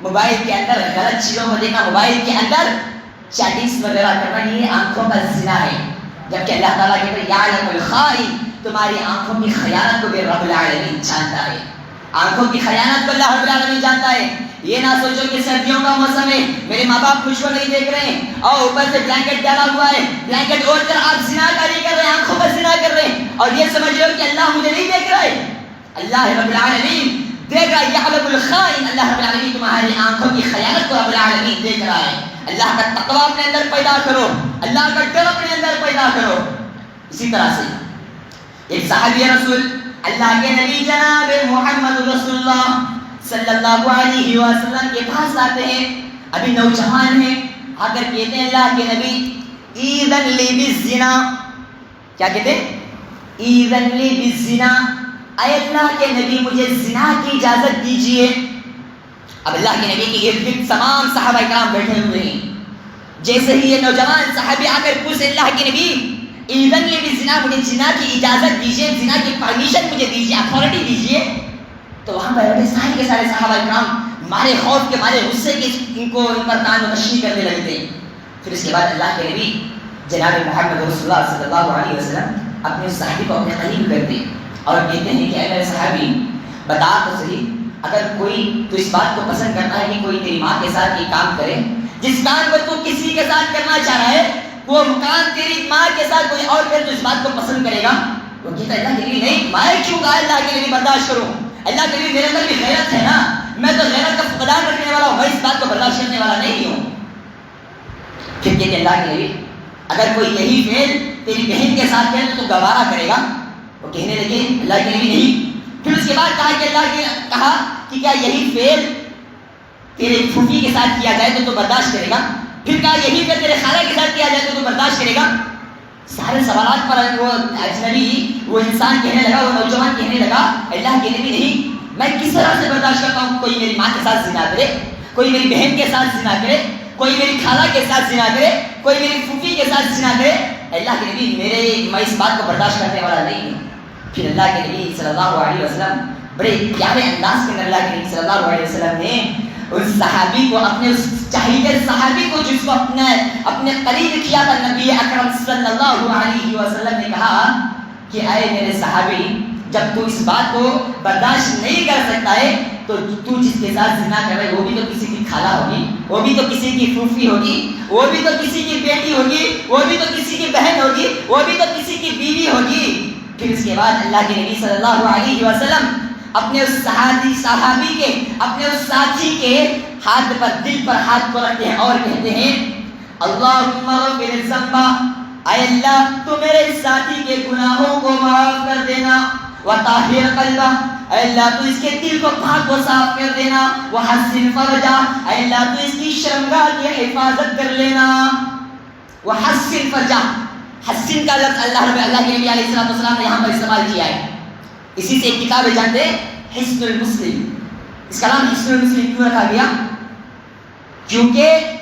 Mobile کے اندر غلط چیزوں کو دیکھنا، موبائل کے اندر چیٹنگز وغیرہ کرنا، یہ آنکھوں کا زنا ہے. جبکہ اللہ تعالیٰ کہتے ہیں یعلم الخائن، تمہاری آنکھوں کی خیانت کو بھی رب العالمین جانتا ہے. آنکھوں کی خیانت کو اللہ رب العالمین جانتا ہے. یہ نہ سوچو کہ سردیوں کا موسم ہے، میرے ماں باپ خوش ہو نہیں دیکھ رہے ہیں اور اوپر سے بلینکٹ ڈالا ہوا ہے، بلینکٹ اوڑھ کر آپ زنا کاری کر رہے ہیں، آنکھوں پر زنا کر رہے ہیں اور یہ سمجھ رہے ہو کہ اللہ مجھے نہیں دیکھ رہا ہے. اللہ رب العالمین دیکھ رہا ہے. یعلم الخائن، اللہ رب العالمین تمہاری آنکھوں کی خیانت کو رب العالمین دیکھ رہا ہے. اللہ کا تقویٰ اپنے اندر پیدا کرو، اللہ کا ڈر اپنے اندر پیدا کرو. اسی طرح سے ایک صحابی رسول اللہ کے نبی جناب محمد رسول اللہ صلی اللہ علیہ وسلم کے پاس آتے ہیں، ابھی نوجوان ہیں، آ کر کہتے ہیں اللہ کے نبی ایذن لی بالزنا. کیا کہتے ہیں؟ ایذن لی بالزنا، اے اللہ کے نبی مجھے زنا کی اجازت دیجیے. اب اللہ کے نبی کے ارد گرد تمام صحابہ کرام بیٹھے ہوئے ہیں. جیسے ہی یہ نوجوان صحابی آ کر پوچھے اللہ کے نبی ایذن لی بالزنا، مجھے زنا کی اجازت دیجیے، زنا کی پرمیشن مجھے دیجیے، اتھارٹی دیجیے. تو وہاں پر سارے کے سارے صحابہ کرام مارے خوف کے، مارے غصے کے ان پر تان و تشنیع کرنے لگتے ہیں. پھر اس کے بعد اللہ کے نبی جناب محمد رسول اللہ صلی اللہ علیہ وسلم اپنے اس صحابی کو اپنے قریب کرتے ہیں اور کہتے ہیں کہ اے میرے صحابی بتا تو صحیح، اگر کوئی تو اس بات کو پسند کرتا ہے کہ کوئی تیری ماں کے ساتھ یہ کام کرے، جس کام کو تو کسی کے ساتھ کرنا چاہ رہا ہے وہ کام تیری ماں کے ساتھ کوئی اور کرے تو اس بات کو پسند کرے گا؟ وہ کہتا ہے اللہ کے نبی نہیں، میں کیوں کہا اللہ کے نبی برداشت کروں؟ اللہ کے نبی میرے اندر بھی غیرت ہے نا، میں تو غیرت کا فقدان رکھنے والا ہوں، میں اس بات کو برداشت کرنے والا نہیں ہوں. پھر کہتے ہیں اللہ کے نبی اگر کوئی یہی فعل تیری بہن کے ساتھ کرے تو گوارا کرے گا؟ وہ کہنے لگے اللہ کے نبی نہیں. پھر اس کے بعد کہا کہ اللہ نے کہا کہ کیا یہی فعل تیرے پھوپھی کے ساتھ کیا جائے تو برداشت کرے گا؟ پھر کہا یہی فعل تیرے خالہ کے ساتھ کیا جائے تو برداشت کرے گا؟ سارے سوالات پر وہ اجنبی وہ انسان کہنے لگا، وہ نوجوان کہنے لگا اللہ کے نبی نہیں، میں کس طرح سے برداشت کرتا ہوں کوئی میری ماں کے ساتھ زنا کرے، کوئی میری بہن کے ساتھ زنا کرے، کوئی میری خالہ کے ساتھ زنا کرے، کوئی میری پھوپھی کے ساتھ زنا کرے. اللہ کے نبی میں اس بات کو برداشت کرنے والا نہیں ہوں. پھر اللہ کے نبی صلی اللہ علیہ وسلم بڑے پیارے انداز کے اندر اللہ کے نبی صلی اللہ علیہ وسلم نے اس صحابی کو، اپنے اس چاہیے صحابی کو جس کو اپنے قریب کیا تھا نبی اکرم صلی اللہ علیہ وسلم نے کہا کہ اے میرے صحابی جب تو اس بات کو برداشت نہیں کر سکتا ہے تو تو جس کے ساتھ زنا کر رہے وہ بھی تو کسی کی خالہ ہوگی، وہ بھی تو کسی کی پھوپھی ہوگی، وہ بھی تو کسی کی بیٹی ہوگی، وہ بھی تو کسی کی بہن ہوگی، وہ بھی تو کسی کی بیوی ہوگی. پھر اس کے بعد اللہ کے نبی صلی اللہ علیہ وسلم اپنے اس صحابی کے، اپنے اس ساتھی کے ہاتھ پر، دل پر ہاتھ کو رکھتے ہیں اور کہتے ہیں اللہم اغفر ذنبہ، اے اللہ تو میرے ساتھی کے گناہوں کو معاف کر دینا، وطہر قلبہ، اے اللہ تو اس کے دل کو پاک و صاف کر دینا، وحسن فرجہ، اے اللہ تو اس کی شرمگاہ کی حفاظت کر لینا. وحسن فرجہ، حسن کا لفظ اللہ کے نبی علیہ السلام نے یہاں پر استعمال کیا ہے. اسی سے ایک کتاب ہے جانتے ہیں حسن المسلم. اس کا نام حسن المسلم کیوں رکھا گیا؟ کیونکہ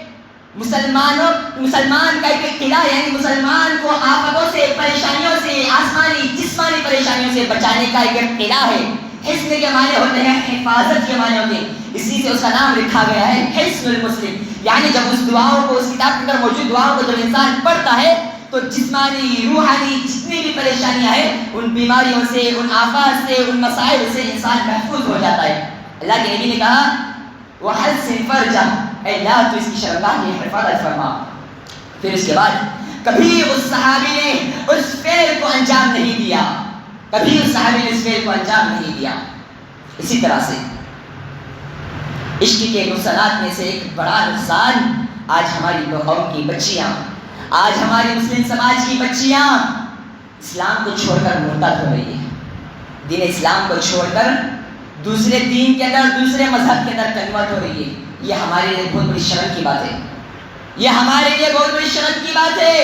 مسلمان کا ایک قلعہ، یعنی مسلمان کو آفتوں سے، پریشانیوں سے، آسمانی جسمانی پریشانیوں سے بچانے کا ایک قلعہ ہے. حسن کے معنی ہوتے ہیں حفاظت کے معنی ہوتے ہیں، اسی سے اس کا نام رکھا گیا ہے حسن المسلم. یعنی جب اس دعاؤں کو، اس کتاب کے اندر موجود دعاؤں کو جب انسان پڑھتا ہے تو جسمانی روحانی جتنی بھی پریشانیاں ہیں ان بیماریوں سے، ان آفات سے، ان مسائل سے انسان محفوظ ہو جاتا ہے. اللہ کے نبی نے کہا وحسن فرجہ، اے اللہ تو اس کی شرمگاہ کی حفاظت فرما. پھر اس کے بعد کبھی اس صحابی نے اس فعل کو انجام نہیں دیا، کبھی اس صحابی نے اس فعل کو انجام نہیں دیا. اسی طرح سے عشق کے نقصانات میں سے ایک بڑا نقصان آج ہماری قوم کی بچیاں، آج ہماری مسلم سماج کی بچیاں اسلام کو چھوڑ کر مرتد ہو رہی ہیں، دین اسلام کو چھوڑ کر دوسرے دین کے اندر، دوسرے مذہب کے اندر کنورٹ ہو رہی ہے. یہ ہمارے لیے بہت بڑی شرم کی بات ہے، یہ ہمارے لیے بہت بڑی شرم کی بات ہے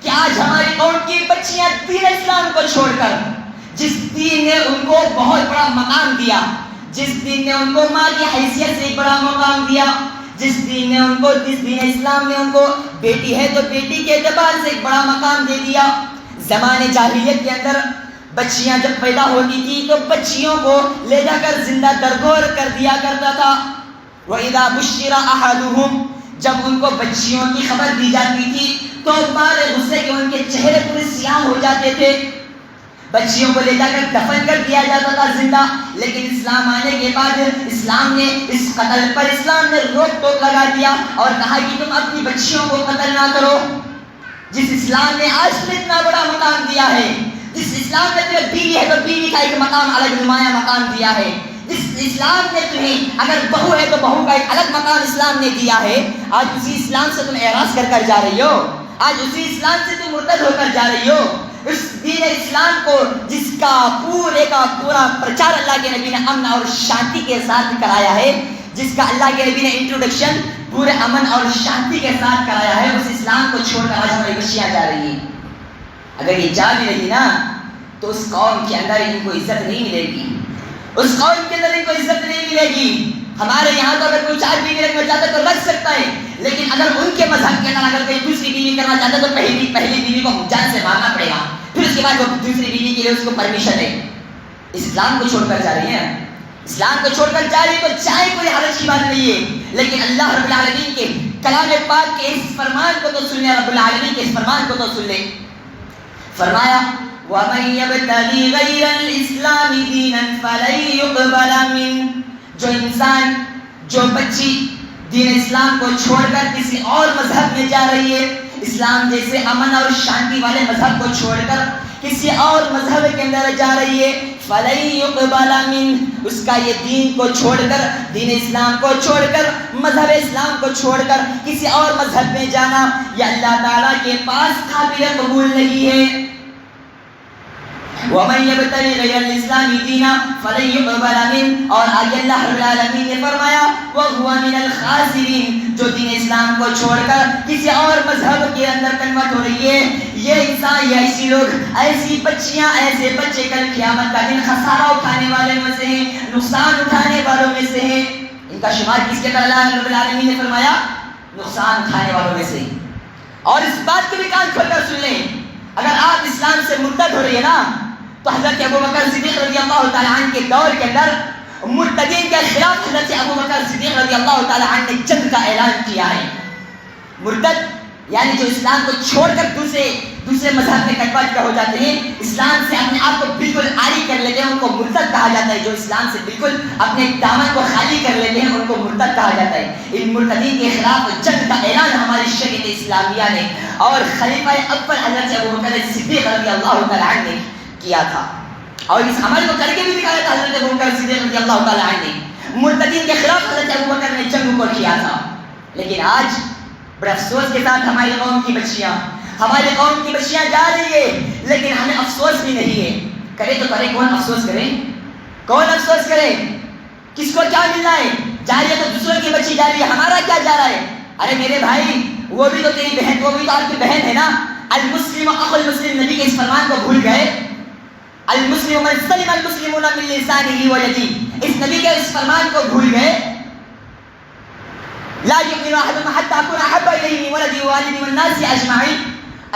کہ آج ہماری قوم کی بچیاں دین اسلام کو چھوڑ کر، جس دین نے ان کو بہت بڑا مقام دیا، جس دین نے ان کو ماں کی حیثیت سے ایک بڑا مقام دیا، جس دین اسلام نے ان کو بیٹی ہے تو بیٹی کے اعتبار سے ایک بڑا مقام دے دیا. زمانے جاہلیت کے اندر بچیاں جب پیدا ہوتی تھی تو بچیوں کو لے جا کر زندہ درگور کر دیا کرتا تھا. وَإِذَا بُشِّرَ أَحَدُهُمْ جب ان کو بچیوں کی خبر دی جاتی تھی تو بڑے غصے کے ان کے چہرے پورے سیاہ ہو جاتے تھے. بچیوں کو لے جا کر دفن کر دیا جاتا تھا زندہ. لیکن اسلام آنے کے بعد اسلام نے اس قتل پر اسلام نے روک ٹوک لگا دیا اور کہا کہ تم اپنی بچیوں کو قتل نہ کرو. جس اسلام نے آج تمہیں اتنا بڑا مقام دیا ہے, جس اسلام نے تمہیں بیوی ہے تو بیوی کا ایک مقام الگ نمایاں مقام دیا ہے, جس اسلام نے تمہیں اگر بہو ہے تو بہو کا ایک الگ مقام اسلام نے دیا ہے, آج اسی اسلام سے تم اعراض کر جا رہی ہو, آج اسی اسلام سے تم مرتد ہو کر جا رہی ہو. اس دین اسلام کو جس کا پورے کا پورا پرچار اللہ کے نبی نے امن اور شانتی کے ساتھ کرایا ہے, جس کا اللہ کے نبی نے انٹروڈکشن پورے امن اور شانتی کے ساتھ کرایا ہے, اس اسلام کو چھوڑ کر آج ہماری بچیاں جا رہی ہیں. اگر یہ جا بھی رہی نا تو اس قوم کے اندر ان کو عزت نہیں ملے گی, اس قوم کے اندر ان کو عزت نہیں ملے گی. ہمارے یہاں تو اگر کوئی 4 بیوی رکھنا چاہتا ہے تو رکھ سکتا ہے, لیکن اگر ان کے مذہب کے اندر اگر کوئی دوسری بیوی کرنا چاہتا ہے تو پہلی بیوی کو جان سے مارنا پڑے گا, پھر اس کے بعد وہ دوسری بیوی کے لیے اس کو پرمیشن ہے. اسلام کو چھوڑ کر جا رہی ہیں, اسلام کو چھوڑ کر جا رہی ہے تو چاہے کوئی حرج کی بات نہیں ہے, لیکن اللہ رب العالمین کے کلام پاک کے اس فرمان کو تو سن لے, رب العالمین کے اس فرمان کو تو سن لے. فرمایا وَمَن يَبْتَغِي غَيْرَ الْإِسْلَامِ دِينًا فَلَن يُقْبَلَ مِنْهُ جو انسان, جو بچی دین اسلام کو چھوڑ کر کسی اور مذہب میں جا رہی ہے, اسلام جیسے امن اور شانتی والے مذہب کو چھوڑ کر کسی اور مذہب کے اندر جا رہی ہے, فَلَن يُقْبَلَ مِنْهُ اس کا یہ دین کو چھوڑ کر, دین اسلام کو چھوڑ کر, مذہب اسلام کو چھوڑ کر کسی اور مذہب میں جانا یہ اللہ تعالیٰ کے پاس قابل قبول نہیں ہے. وَمَن يَبْتَغِ غَيْرَ الْإِسْلَامِ دِينًا فَلَن يُقْبَلَ مِنْهُ اور آگے اللہ رب العالمین نے فرمایا وَهُوَ مِنَ الْخَاسِرِينَ جو دین اسلام کو چھوڑ کر کسی اور مذہب کے اندر کنورٹ ہو رہی ہے, یہ انسان, یہ ایسی لوگ, ایسی بچیاں, ایسے بچے کل قیامت کا دن خسارہ اٹھانے والے میں سے ہیں, نقصان اٹھانے والوں میں سے ہیں. ان کا شمار کس کے کر اللہ رب العالمین نے فرمایا نقصان اٹھانے والوں میں سے. اور اس بات کو بھی کان کھول کر سن لیں, اگر آپ اسلام سے مرتد ہو رہی ہے نا تو حضرت ابوبکر صدیق رضی اللہ تعالی عنہ کے دور کے اندر مرتدین کے خلاف حضرت ابوبکر صدیق رضی اللہ تعالی عنہ نے جنگ کا اعلان کیا ہے. مرتد یعنی جو اسلام کو چھوڑ کر دوسرے مذہب میں کنورٹ ہو جاتے ہیں, اسلام سے اپنے آپ کو بالکل عاری کر لیتے ہیں, ان کو مرتد کہا جاتا ہے. جو اسلام سے بالکل اپنے دامن کو خالی کر لیتے ہیں ان کو مرتد کہا جاتا ہے. ان مرتدین کے خلاف جنگ کا اعلان ہماری شریعت اسلامیہ نے اور خلیفہ اول حضرت ابوبکر صدیق رضی اللہ تعالی عنہ نے کیا تھا, اور اس عمل کو کر کے بھی دکھایا تھا حضرت ابوبکر صدیق رضی اللہ تعالی عنہ نے. مرتدین کے خلاف حضرت ابوبکر نے جنگ کو کیا تھا. لیکن آج بڑے افسوس کے ساتھ ہماری قوم کی بچیاں جا رہی ہے, لیکن ہمیں افسوس بھی نہیں ہے. کرے تو کرے, کون افسوس کرے, کون افسوس کرے, کس کو کیا ملنا ہے. جا رہی ہے تو دوسروں کی بچی جا رہی ہے, ہمارا کیا جا رہا ہے. ارے میرے بھائی, وہ بھی تو تیری بہن, وہ بھی تو آپ کی بہن ہے نا. المسلم اخو المسلم, نبی کے اس فرمان کو بھول گئے. المسلم من سلم المسلمون من لسانه ويده, اس نبی کے اس فرمان کو بھول گئے. لا يؤمن احدكم حتى اكون احب اليه من ولده ووالده والناس اجمعين.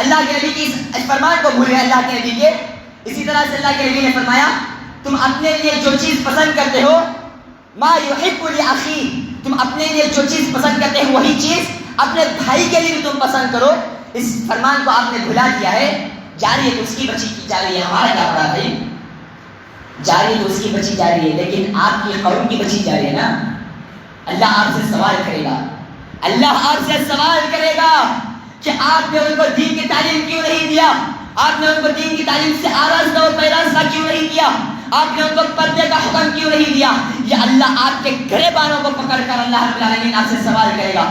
اللہ کے نبی کے اس فرمان کو بھول گئے اللہ کے نبی کے. اسی طرح سے اللہ کے نبی نے فرمایا تم اپنے لیے جو چیز پسند کرتے ہو, ما يحب لاخيه, تم اپنے لیے جو چیز پسند کرتے ہو وہی چیز اپنے بھائی کے لیے بھی تم پسند کرو. اس فرمان کو آپ نے بھلا دیا ہے. جا رہی ہے تو اس کی بچی کی جا رہی ہے, ہمارا کیا پڑا بھائی. جا رہی ہے تو اس کی بچی جا رہی ہے, لیکن آپ کی قوم کی بچی جا رہی ہے نا. اللہ آپ سے سوال کرے گا, اللہ آپ سے سوال کرے گا کہ آپ نے ان کو دین کی تعلیم کیوں نہیں دیا, آپ نے ان کو دین کی تعلیم سے آراستہ و پیراستہ کیوں نہیں دیا, آپ نے ان کو پردے کا حکم کیوں نہیں دیا. یہ اللہ آپ کے گریبانوں کو پکڑ کر اللہ رب العالمین آپ سے سوال کرے گا.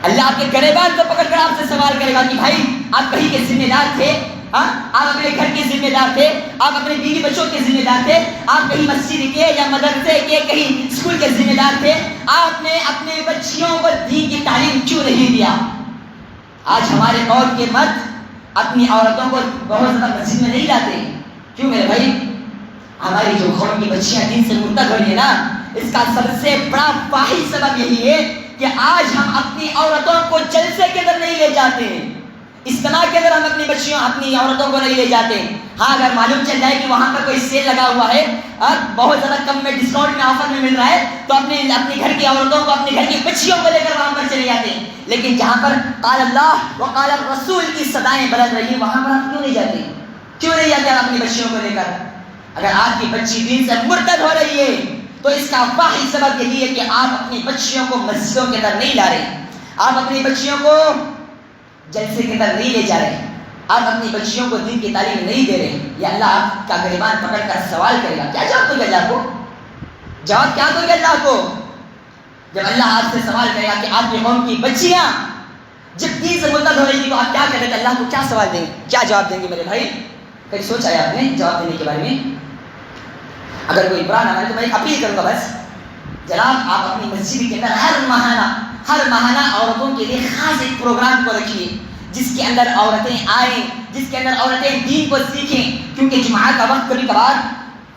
اللہ آپ کے گریبان کو پکڑ کر آپ سے سوال کرے گا کہ بھائی آپ کہیں کے ذمہ دار تھے, آپ اپنے گھر کے ذمہ دار تھے, آپ اپنے بیوی بچوں کے ذمہ دار تھے, آپ کہیں مسجد کے یا مدرسے کے کہیں اسکول کے ذمہ دار تھے, آپ نے اپنے بچیوں کو دین کی تعلیم کیوں نہیں دیا. آج ہمارے قوم کے مرد اپنی عورتوں کو بہت زیادہ مسجد میں نہیں لاتے. کیوں میرے بھائی, ہماری جو قوم کی بچیاں دین سے مرتد ہو رہی ہیں نا, اس کا سب سے بڑا واحد سبب یہی ہے کہ آج ہم اپنی عورتوں کو جلسے کے اندر نہیں لے جاتے ہیں. اجتماع کے اندر ہم اپنی بچیوں اپنی عورتوں کو نہیں لے جاتے. ہاں اگر معلوم چل جائے کہ وہاں پر کوئی سیل لگا ہوا ہے اور بہت زیادہ کم میں ڈسکاؤنٹ میں آفر میں مل رہا ہے تو اپنے گھر کی عورتوں کو اپنے گھر کی بچیوں کو لے کر وہاں پر چلے جاتے ہیں. لیکن جہاں پر قال اللہ و قال الرسول کی صدائیں بلند رہی وہاں پر آپ کیوں نہیں جاتے؟ کیوں نہیں جاتے آپ اپنی بچیوں کو لے کر؟ اگر آپ کی بچی دین سے مرتد ہو رہی ہے تو اس کا واحد سبب یہی ہے کہ آپ اپنی بچیوں کو مسجدوں کے اندر نہیں لا رہے, آپ اپنی بچیوں کو جلسے کے اندر نہیں لے جا رہے, آپ اپنی بچیوں کو دین کی تعلیم نہیں دے رہے. یا اللہ آپ کا گریبان پکڑ کر سوال کرے گا. کیا جواب دو گے اللہ کو؟ جواب کیا دو گے اللہ کو جب اللہ آپ سے سوال کرے گا کہ آپ کی قوم کی بچیاں جب دین سے مرتد ہو رہی تھی تو آپ کیا کریں گے؟ اللہ کو کیا سوال دیں گے, کیا جواب دیں گے میرے بھائی؟ کبھی سوچا ہے آپ نے جواب دینے کے بارے میں؟ اگر کوئی برا نہ مانے تو میں اپیل کروں گا بس جناب آپ اپنی مسجد کے اندر ہر ماہانہ عورتوں کے لیے خاص ایک پروگرام کو رکھیے جس کے اندر عورتیں آئیں, جس کے اندر عورتیں دین کو سیکھیں. کیونکہ جمعہ کا وقت کبھی کبھار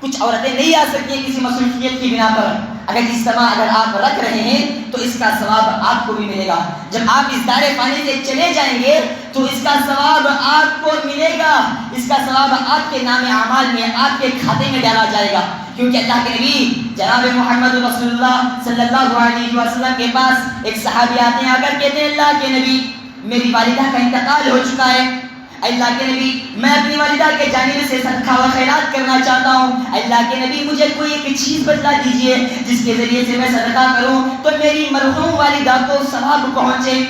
کچھ عورتیں نہیں آ سکتی ہیں کسی مصروفیت کی بنا پر. اگر اجتماع اگر آپ رکھ رہے ہیں تو اس کا ثواب آپ کو بھی ملے گا. جب آپ اس دائرے پانی سے چلے جائیں گے تو اس کا ثواب آپ کو ملے گا, اس کا ثواب آپ کے نام اعمال میں آپ کے کھاتے میں ڈالا جائے گا. کیونکہ اللہ کے نبی جناب محمد رسول اللہ صلی اللہ علیہ وسلم کے پاس ایک صحابی آتے ہیں آ کر کہتے ہیں اللہ کے نبی میری والدہ کا انتقال ہو چکا ہے, اللہ کے نبی میں اپنی والدہ کے جانب سے صدقہ و خیرات کرنا چاہتا ہوں, اللہ کے نبی مجھے کوئی ایک چیز بتلا دیجئے جس کے ذریعے سے میں صدقہ کروں تو میری مرحوم والدہ کو ثواب پہنچے.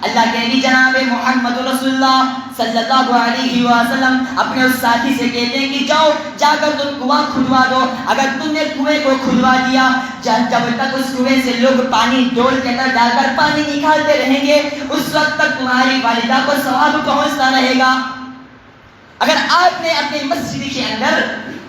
اللہ کے نبی جناب محمد رسول اللہ صلی اللہ علیہ وسلم اپنے اس ساتھی سے کہتے ہیں کہ جاؤ جا کر تم کنواں کھدوا دو. اگر تم نے کنویں کو کھدوا دیا جب تک اس کنویں سے لوگ پانی ڈول کے اندر ڈال کر پانی نکالتے رہیں گے اس وقت تک تمہاری والدہ کو ثواب پہنچتا رہے گا. اگر آپ نے اپنے مسجد کے اندر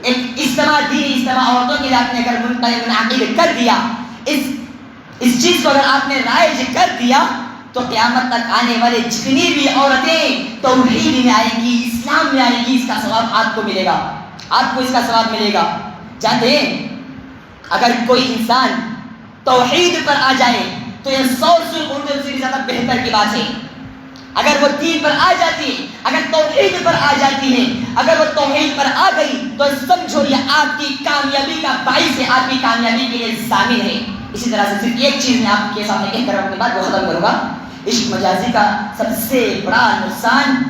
ایک اجتماع دینی اجتماع عورتوں کے لیے آپ نے اگر منعقد کر دیا, اس چیز کو اگر آپ نے رائج کر دیا تو قیامت تک آنے والے جتنی بھی عورتیں توحید میں آئیں گی, اسلام میں آئیں گی, اس کا ثواب آپ کو ملے گا, آپ کو اس کا ثواب ملے گا. جانتے ہیں اگر کوئی انسان توحید پر آ جائے تو یہ 100 سے بھی زیادہ بہتر کی بات ہے. اگر وہ دین پر آ جاتی ہے, اگر توحید پر آ جاتی ہے, اگر وہ توحید پر آ گئی تو سمجھو یہ آپ کی کامیابی کا باعث ہے, آپ کی کامیابی کے لیے ضامن ہے. اسی طرح سے صرف ایک چیز میں آپ کے سامنے کہہ کر اپنی بات کو ختم کروں گا. عشق مجازی کا سب سے بڑا نقصان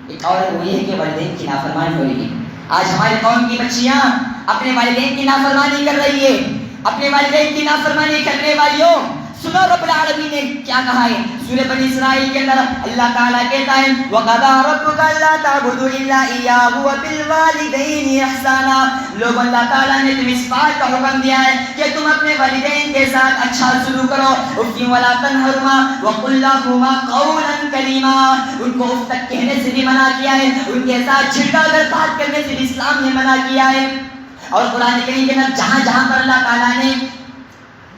ایک اور وہ یہ ہے کہ والدین کی نافرمانی ہو رہی ہے. آج ہماری قوم کی بچیاں اپنے والدین کی نافرمانی کر رہی ہے. اپنے والدین کی نافرمانی کرنے والیوں سنو رب العالمین نے کیا کہا ہے سورہ بنی اسرائیل کے اندر. اللہ تعالیٰ کہتا ہے وَقَضَىٰ رَبُّكَ أَلَّا تَعْبُدُوا إِلَّا إِيَّاهُ وَبِالْوَالِدَيْنِ إِحْسَانًا. لوگوں اللہ تعالیٰ نے تمہیں اس بات کا حکم دیا ہے کہ تم اپنے والدین کے ساتھ اچھا سلوک کرو. اُفٍّ وَلَا تَنْهَرْهُمَا وَقُل لَّهُمَا قَوْلًا كَرِيمًا. ان کو اف تک کہنے سے بھی منع کیا ہے, ان کے ساتھ چھڑکا کر بات کرنے سے بھی اسلام نے منع کیا ہے. اور قرآن کریم کے اندر جہاں جہاں پر اللہ تعالیٰ نے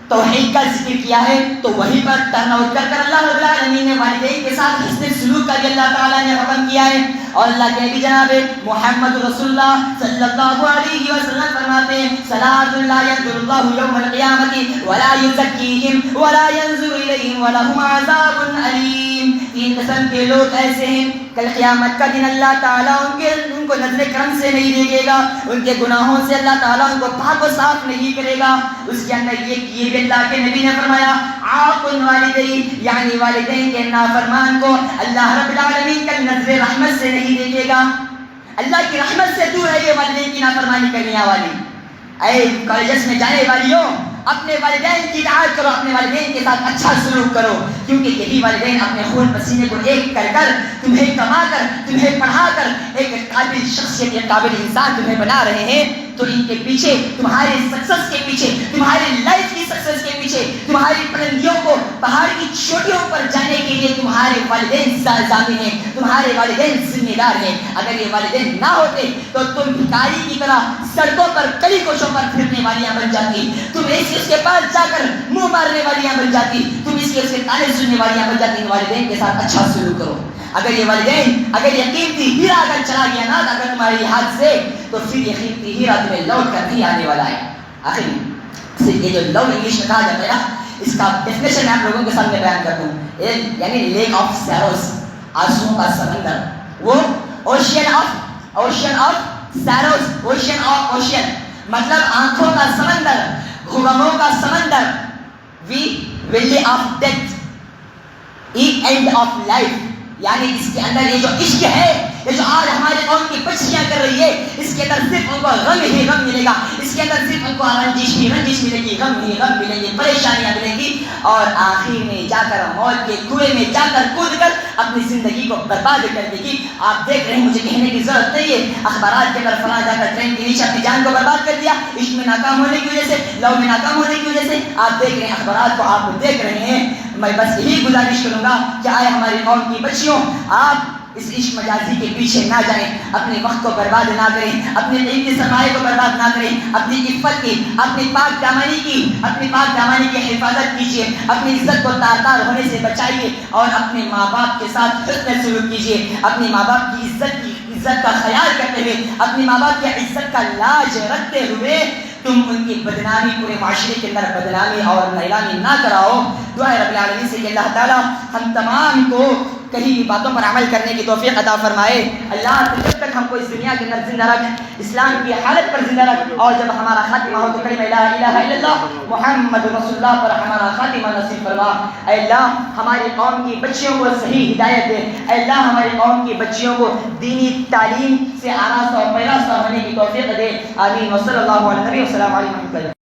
توحید کا ذکر کیا ہے تو وہیں پر ٹرن آؤٹ کر اللہ رب العالمین نے والدین کے ساتھ حسن سلوک کا بھی اللہ تعالیٰ نے حکم کیا ہے. اور اللہ کے نبی جناب محمد رسول اللہ صلی اللہ علیہ وسلم فرماتے ہیں صلاۃ لا ينظر الله يوم القیامة ولا يزکیہم ولا ينظر الیہم ولہم عذاب علیم. 3 قسم کے لوگ ایسے ہیں کل قیامت کا دن اللہ تعالیٰ ان کو نظر کرم سے نہیں دیکھے گا, ان کے گناہوں سے اللہ تعالیٰ ان کو پاک و صاف نہیں کرے گا. اس کے اندر یہ بھی اللہ کے نبی نے فرمایا عاق والدین یعنی والدین کے نافرمان کو اللہ رب العالمین کا نظر رحمت سے نہیں دیکھے گا. اللہ کی رحمت سے دور ہے یہ والدین کی نافرمانی کرنے والی. اے کالجز میں جانے والیوں اپنے والدین کی اطاعت کرو, اپنے والدین کے ساتھ اچھا سلوک کرو, کیونکہ یہی والدین اپنے خون پسینے کو ایک کر کر تمہیں کما کر تمہیں پڑھا کر ایک قابل شخصیت, ایک قابل انسان تمہیں بنا رہے ہیں. تو ان کے پیچھے تمہارے سکسس کے پیچھے, تمہاری لائف کی سکسس کے پیچھے, تمہاری بلندیوں کو پہاڑ کی چوٹیوں پر جانے کے لیے تمہارے والدین ضامن ہیں, تمہارے والدین ذمہ دار ہیں. اگر یہ والدین نہ ہوتے تو تم بھکاری کی طرح سڑکوں پر گلی کوچوں پر پھرنے والیاں بن جاتی, تم اس کے پاس جا کر منہ مارنے والیاں بن جاتی, تم اس کے تانے سننے والیاں بن جاتی. والدین کے ساتھ اچھا سلوک کرو. اگر یہ والدین اگر یہ قیمتی ہیرا اگر چلا گیا نا اگر تمہاری ہاتھ سے تو پھر یہ قیمتی ہیرا تمہیں لوٹ کر نہیں آنے والا ہے. آخر یہ جو لو انگلش میں کہا جاتا ہے نا, اس کا ڈیفینیشن میں آپ لوگوں کے سامنے بیان کرتا ہوں. یعنی لیک آف سیروز, آنسوؤں کا سمندر، وہ اوشین آف سیروز، اوشین مطلب آنکھوں کا سمندر، غموں کا سمندر، valley of death, and of life, یعنی اس کے اندر یہ جو عشق ہے، یہ جو آج ہمارے قوم کی بچیاں کر رہی ہے، اس کے اندر صرف ان کو غم ہی غم ملے گا، اس کے اندر صرف ان کو رنجش ہی رنجش ملے گی، غم ہی غم ملیں گے، پریشانیاں ملیں گی، اور آخر میں جا کر موت کے کنویں میں جا کر کود کر اپنی زندگی کو برباد کر دے گی۔ آپ دیکھ رہے ہیں، مجھے کہنے کی ضرورت نہیں ہے، اخبارات کے اندر فلاں جا کر ٹرین کے نیچے اپنی جان کو برباد کر دیا، عشق میں ناکام ہونے کی وجہ سے، لو میں ناکام ہونے کی وجہ سے، آپ دیکھ رہے ہیں اخبارات کو، آپ دیکھ رہے ہیں۔ میں بس یہی گزارش کروں گا کہ آئے ہماری قوم کی بچیوں، آپ اس عشق مجازی کے پیچھے نہ جائیں، اپنے وقت کو برباد نہ کریں، اپنے قیمتی سرمایے کو برباد نہ کریں، اپنی عفت کی، اپنی پاک دامنی کی حفاظت کیجیے، اپنی عزت کو تار ہونے سے بچائیے، اور اپنے ماں باپ کے ساتھ حسن سلوک کیجیے، اپنے ماں باپ کی عزت کا خیال کرتے ہوئے، اپنے ماں باپ کی عزت کا لاج رکھتے ہوئے تم ان کی بدنامی، پورے معاشرے کے اندر بدنامی اور نیلامی نہ کراؤ۔ دعا رب العالمین سے کہ اللہ تعالیٰ ہم تمام کو کہی ہوئی باتوں پر عمل کرنے کی توفیق عطا فرمائے۔ اللہ جب تک ہم کو اس دنیا کے اندر زندہ رکھ، اسلام کی حالت پر زندہ رکھ، اور جب ہمارا خاتمہ ہو تو کلمہ لا الہ الا اللہ محمد رسول اللہ پر ہمارا خاتمہ نصیب فرما۔ اے اللہ ہماری قوم کی بچیوں کو صحیح ہدایت دے، اے اللہ ہماری قوم کی بچیوں کو دینی تعلیم سے آراستہ اور پیراستہ ہونے کی توفیق دے، آمین۔ وصلی اللہ علیہ وسلم، السلام علیکم۔